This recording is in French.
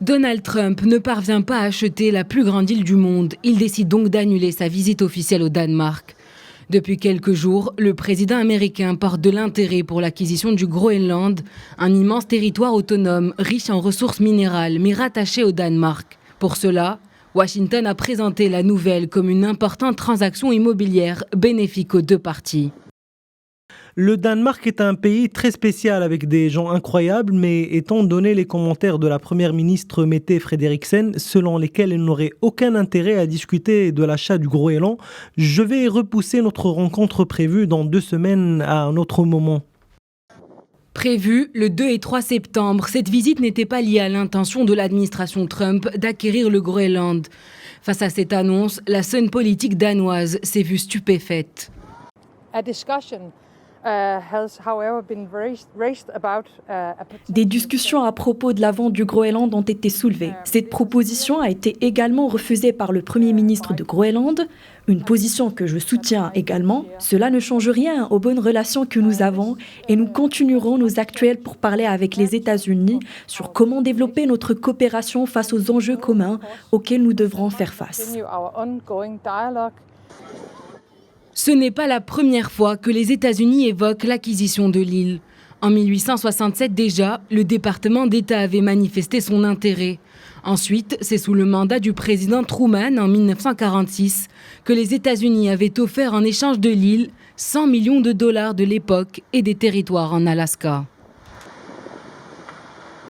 Donald Trump ne parvient pas à acheter la plus grande île du monde. Il décide donc d'annuler sa visite officielle au Danemark. Depuis quelques jours, le président américain porte de l'intérêt pour l'acquisition du Groenland, un immense territoire autonome, riche en ressources minérales, mais rattaché au Danemark. Pour cela, Washington a présenté la nouvelle comme une importante transaction immobilière bénéfique aux deux parties. Le Danemark est un pays très spécial avec des gens incroyables, mais étant donné les commentaires de la première ministre Mette Frederiksen, selon lesquels elle n'aurait aucun intérêt à discuter de l'achat du Groenland, je vais repousser notre rencontre prévue dans 2 semaines à un autre moment. Prévue le 2 et 3 septembre, cette visite n'était pas liée à l'intention de l'administration Trump d'acquérir le Groenland. Face à cette annonce, la scène politique danoise s'est vue stupéfaite. Des discussions à propos de la vente du Groenland ont été soulevées. Cette proposition a été également refusée par le Premier ministre de Groenland, une position que je soutiens également. Cela ne change rien aux bonnes relations que nous avons et nous continuerons nos actuels pour parler avec les États-Unis sur comment développer notre coopération face aux enjeux communs auxquels nous devrons faire face. Ce n'est pas la première fois que les États-Unis évoquent l'acquisition de l'île. En 1867 déjà, le département d'État avait manifesté son intérêt. Ensuite, c'est sous le mandat du président Truman en 1946 que les États-Unis avaient offert en échange de l'île 100 millions de dollars de l'époque et des territoires en Alaska.